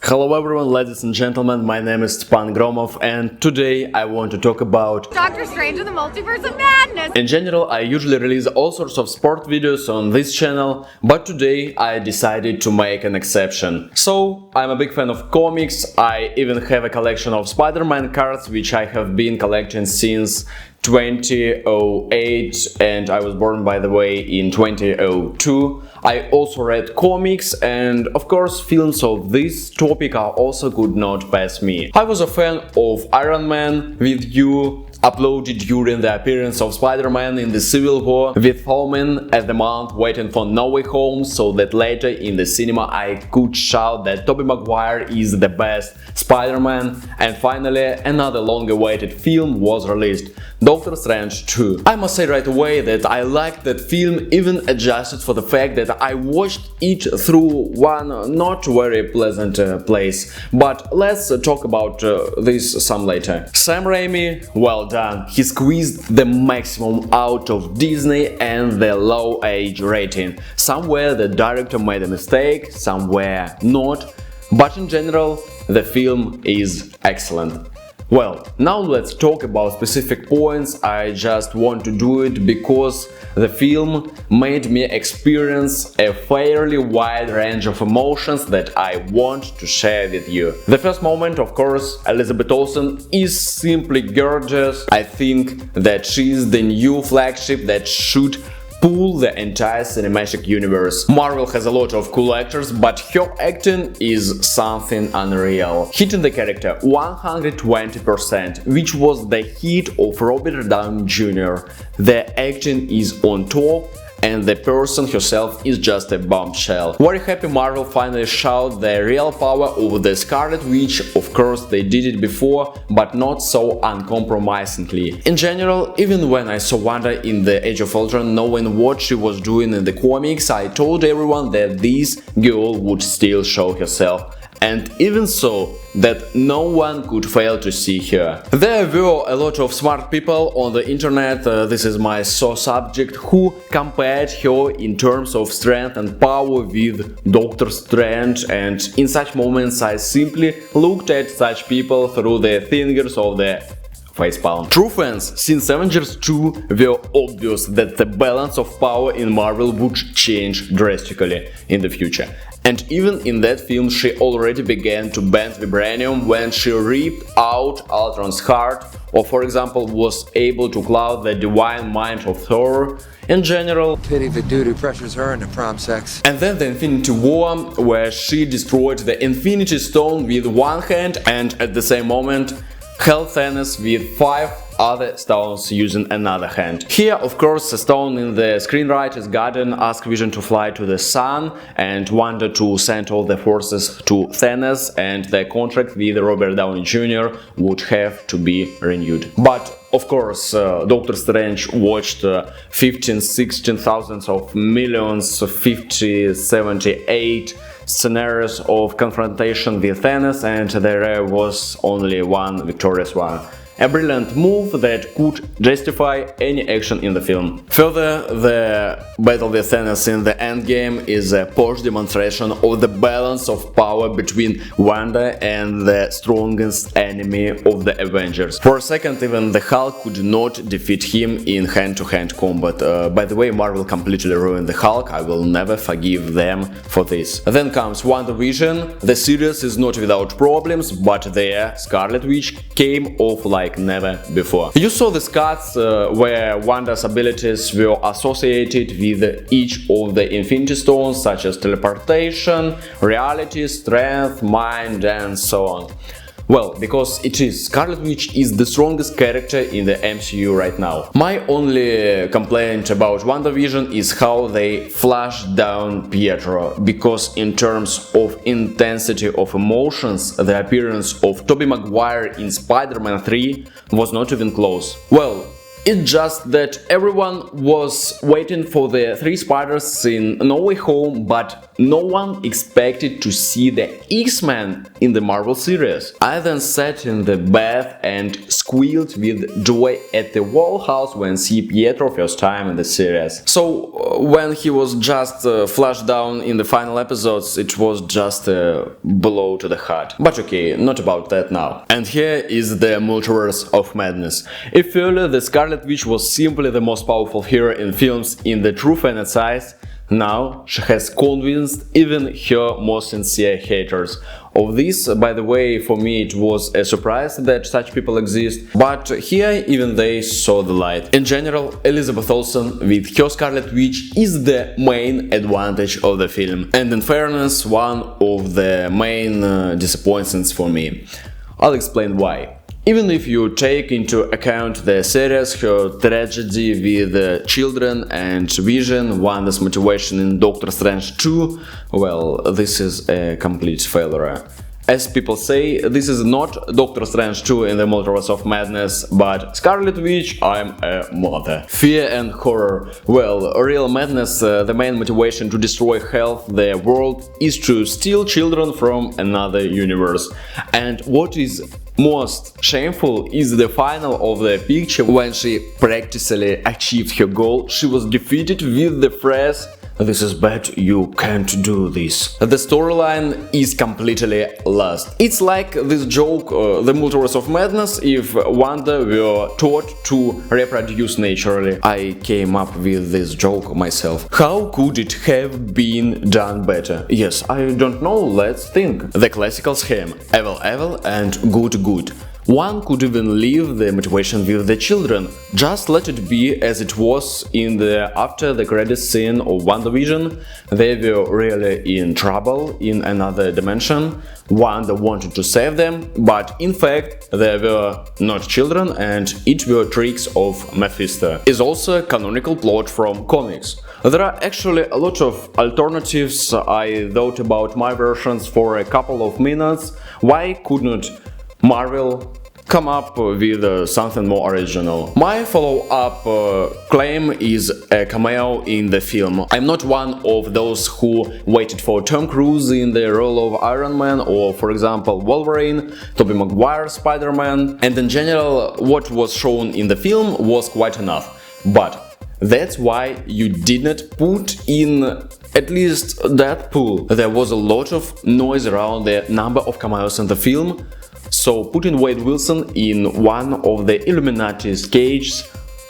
Hello everyone, ladies and gentlemen, my name is Stepan Gromov and today I want to talk about Doctor Strange in the Multiverse of Madness! In general, I usually release all sorts of sport videos on this channel, but today I decided to make an exception. So, I'm a big fan of comics, I even have a collection of Spider-Man cards which I have been collecting since 2008 and I was born, by the way, in 2002. I also read comics and of course films of this topic are also could not pass me. I was a fan of Iron Man with you, uploaded during the appearance of Spider-Man in the Civil War, with filming at the month waiting for No Way Home, so that later in the cinema I could shout that Tobey Maguire is the best Spider-Man, and finally another long-awaited film was released, Doctor Strange 2. I must say right away that I liked that film, even adjusted for the fact that I watched it through one not very pleasant place. But let's talk about this some later. Sam Raimi, well done. He squeezed the maximum out of Disney and the low age rating. Somewhere the director made a mistake, somewhere not, but in general the film is excellent. Well, now let's talk about specific points. I just want to do it because the film made me experience a fairly wide range of emotions that I want to share with you. The first moment, of course, Elizabeth Olsen is simply gorgeous. I think that she's the new flagship that should pull the entire cinematic universe. Marvel has a lot of cool actors, but her acting is something unreal. Hitting the character 120%, which was the hit of Robert Downey Jr. The acting is on top, and the person herself is just a bombshell. Very happy Marvel finally showed the real power of the Scarlet Witch. Of course, they did it before, but not so uncompromisingly. In general, even when I saw Wanda in the Age of Ultron, knowing what she was doing in the comics, I told everyone that this girl would still show herself. And even so, that no one could fail to see her. There were a lot of smart people on the internet, this is my sore subject, who compared her in terms of strength and power with Doctor Strange, and in such moments I simply looked at such people through the fingers of the facepalm. True fans, since Avengers 2 were obvious that the balance of power in Marvel would change drastically in the future. And even in that film she already began to bend vibranium when she ripped out Ultron's heart, or for example was able to cloud the divine mind of Thor. In general, pity the dude who pressures her into prom sex. And then the Infinity War, where she destroyed the Infinity Stone with one hand and at the same moment held Thanos with 5 other stones using another hand. Here, of course, a stone in the screenwriter's garden asked Vision to fly to the sun and Wanda to send all the forces to Thanos, and the contract with Robert Downey Jr. would have to be renewed. But of course, Doctor Strange watched 15-16 thousands of millions, 50-78 scenarios of confrontation with Thanos, and there was only one victorious one. A brilliant move that could justify any action in the film. Further, the battle with Thanos in the endgame is a posh demonstration of the balance of power between Wanda and the strongest enemy of the Avengers. For a second, even the Hulk could not defeat him in hand-to-hand combat. By the way, Marvel completely ruined the Hulk, I will never forgive them for this. Then comes WandaVision. The series is not without problems, but there Scarlet Witch came off like never before. You saw the cuts where Wanda's abilities were associated with each of the Infinity Stones, such as teleportation, reality, strength, mind, and so on. Well, because it is, Scarlet Witch is the strongest character in the MCU right now. My only complaint about WandaVision is how they flushed down Pietro, because in terms of intensity of emotions, the appearance of Tobey Maguire in Spider-Man 3 was not even close. Well, it's just that everyone was waiting for the 3 spiders in No Way Home, but no one expected to see the X-Men in the Marvel series. I then sat in the bath and squealed with joy at the whole house when see Pietro first time in the series. So when he was just flushed down in the final episodes, it was just a blow to the heart. But okay, not about that now. And here is the Multiverse of Madness. If earlier the Scarlet Witch was simply the most powerful hero in films in the true fan's eyes, now she has convinced even her most sincere haters. Of this, by the way, for me it was a surprise that such people exist, but here even they saw the light. In general, Elizabeth Olsen with her Scarlet Witch is the main advantage of the film, and in fairness, one of the main disappointments for me. I'll explain why. Even if you take into account the series, her tragedy with children and Vision, Wanda's motivation in Doctor Strange 2, well, this is a complete failure. As people say, this is not Doctor Strange 2 in the Multiverse of Madness, but Scarlet Witch, I'm a mother. Fear and horror. Well, real madness, the main motivation to destroy half the world is to steal children from another universe. And what is most shameful is the final of the picture when she practically achieved her goal. She was defeated with the phrase, "This is bad, you can't do this." The storyline is completely lost. It's like this joke, the Multiverse of Madness, if Wanda were taught to reproduce naturally. I came up with this joke myself. How could it have been done better? Yes, I don't know, let's think. The classical scheme, evil evil and good good. One could even leave the motivation with the children, just let it be as it was in the after the credits scene of WandaVision. They were really in trouble in another dimension. Wanda wanted to save them, but in fact they were not children and it were tricks of Mephisto. Is also a canonical plot from comics. There are actually a lot of alternatives. I thought about my versions for a couple of minutes. Why couldn't Marvel come up with something more original? My follow-up claim is a cameo in the film. I'm not one of those who waited for Tom Cruise in the role of Iron Man or, for example, Wolverine, Tobey Maguire, Spider-Man, and in general what was shown in the film was quite enough. But that's why you did not put in at least Deadpool. There was a lot of noise around the number of cameos in the film. So putting Wade Wilson in one of the Illuminati's cages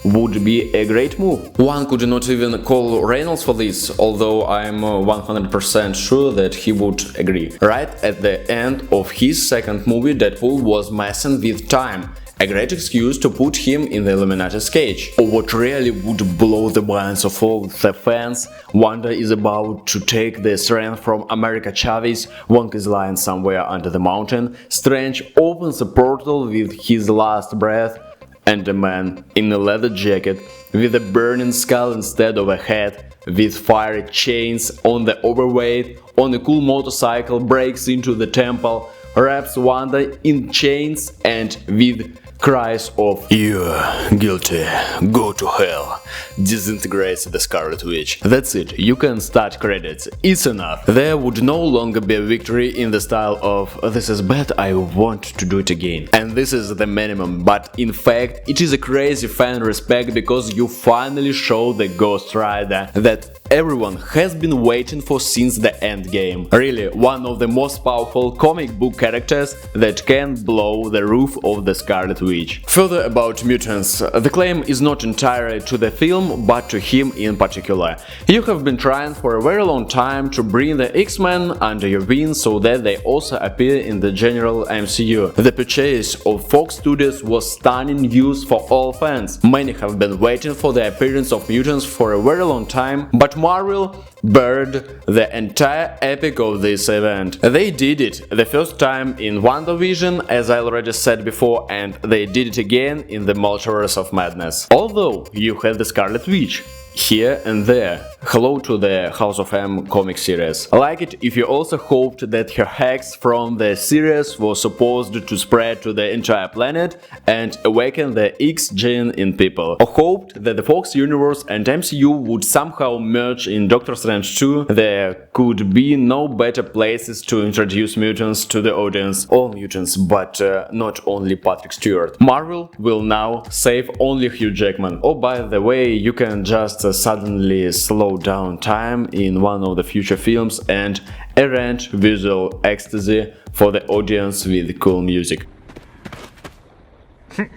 would be a great move. One could not even call Reynolds for this, although I'm 100% sure that he would agree. Right at the end of his second movie, Deadpool was messing with time. A great excuse to put him in the Illuminati's cage. Or what really would blow the minds of all the fans, Wanda is about to take the strength from America Chavez, Wong is lying somewhere under the mountain, Strange opens a portal with his last breath, and a man in a leather jacket with a burning skull instead of a head, with fiery chains on the overweight, on a cool motorcycle breaks into the temple, wraps Wanda in chains and with cries of "You're guilty, go to hell," disintegrates the Scarlet Witch. That's it, you can start credits, it's enough. There would no longer be a victory in the style of "This is bad, I want to do it again." And this is the minimum, but in fact it is a crazy fan respect because you finally show the Ghost Rider that everyone has been waiting for since the endgame. Really, one of the most powerful comic book characters that can blow the roof of the Scarlet Witch. Further about mutants, the claim is not entirely to the film, but to him in particular. You have been trying for a very long time to bring the X-Men under your wing so that they also appear in the general MCU. The purchase of Fox Studios was stunning news for all fans. Many have been waiting for the appearance of mutants for a very long time, but Marvel buried the entire epic of this event. They did it the first time in WandaVision, as I already said before, and they did it again in the Multiverse of Madness. Although you had the Scarlet Witch here and there. hello to the House of M comic series. I like it if you also hoped that her hacks from the series were supposed to spread to the entire planet and awaken the X gene in people. I hoped that the Fox universe and MCU would somehow merge in Doctor Strange 2. There could be no better places to introduce mutants to the audience. All mutants, but not only Patrick Stewart. Marvel will now save only Hugh Jackman. Oh, by the way, you can just suddenly slow down time in one of the future films and arrange visual ecstasy for the audience with cool music.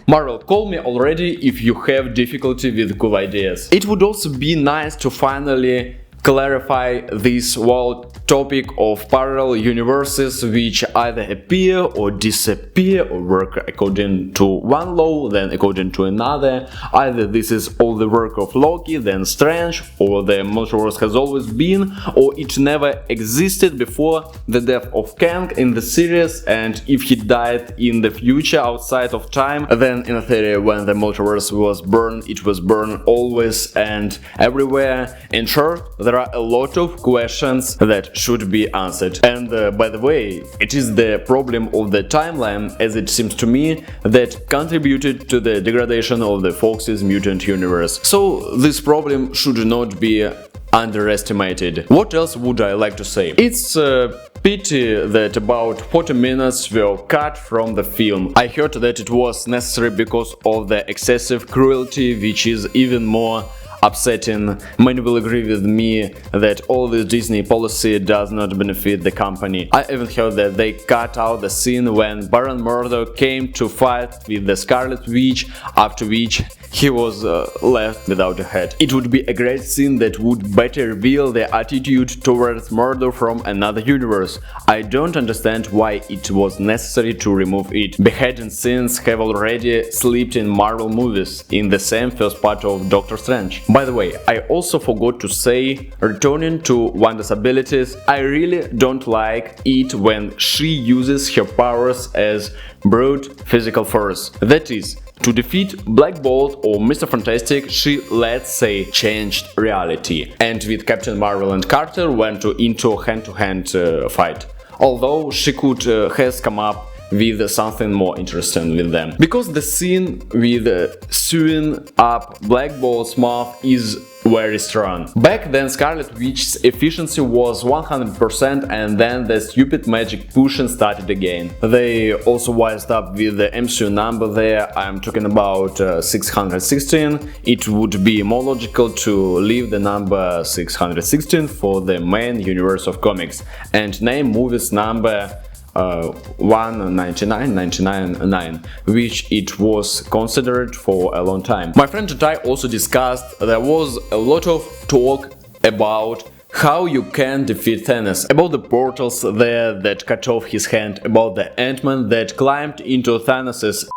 Marvel, call me already if you have difficulty with cool ideas. It would also be nice to finally clarify this whole topic of parallel universes which either appear or disappear or work according to one law, then according to another. Either this is all the work of Loki, then Strange, or the multiverse has always been, or it never existed before the death of Kang in the series, and if he died in the future outside of time, then in a theory when the multiverse was born, it was born always and everywhere. In short, there are a lot of questions that should be answered. And by the way, it is the problem of the timeline, as it seems to me, that contributed to the degradation of the Fox's mutant universe. So this problem should not be underestimated. What else would I like to say? It's a pity that about 40 minutes were cut from the film. I heard that it was necessary because of the excessive cruelty, which is even more upsetting. Many will agree with me that all this Disney policy does not benefit the company. I even heard that they cut out the scene when Baron Murdoch came to fight with the Scarlet Witch, after which he was left without a head. It would be a great scene that would better reveal the attitude towards Murdoch from another universe. I don't understand why it was necessary to remove it. Beheading scenes have already slipped in Marvel movies, in the same first part of Doctor Strange. By the way, I also forgot to say, returning to Wanda's abilities, I really don't like it when she uses her powers as brute physical force. That is, to defeat Black Bolt or Mr. Fantastic, she, let's say, changed reality. And with Captain Marvel and Carter went into a hand-to-hand fight. Although she could has come up with something more interesting with them. Because the scene with sewing up Black Bolt's mouth is very strong. Back then Scarlet Witch's efficiency was 100% and then the stupid magic pushing started again. They also wised up with the MCU number there, I'm talking about 616. It would be more logical to leave the number 616 for the main universe of comics and name movies number 199, which it was considered for a long time. My friend and I also discussed there was a lot of talk about how you can defeat Thanos, about the portals there that cut off his hand, about the Ant-Man that climbed into Thanos's.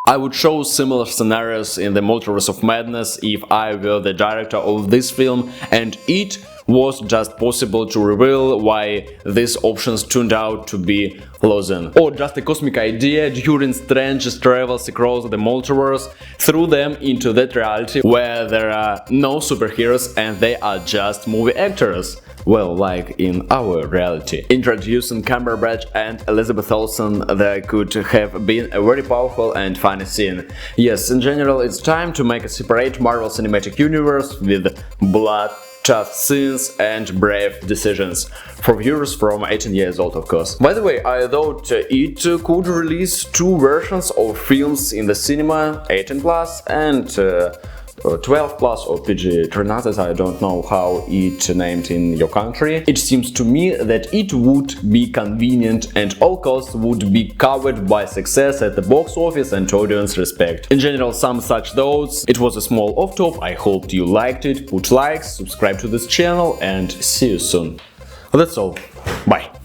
I would show similar scenarios in the Multiverse of Madness if I were the director of this film, and it was just possible to reveal why these options turned out to be losing. Or just a cosmic idea during Strange's travels across the multiverse threw them into that reality where there are no superheroes and they are just movie actors. Well, like in our reality. Introducing Cumberbatch and Elizabeth Olsen, there could have been a very powerful and funny scene. Yes, in general, it's time to make a separate Marvel Cinematic Universe with blood, tough scenes and brave decisions. For viewers from 18 years old, of course. By the way, I thought it could release two versions of films in the cinema, 18+ and 12+ or PG-13, I don't know how it named in your country. It seems to me that it would be convenient and all costs would be covered by success at the box office and audience respect. In general, some such thoughts. It was a small off-top, I hope you liked it, put likes, subscribe to this channel and see you soon. That's all, bye.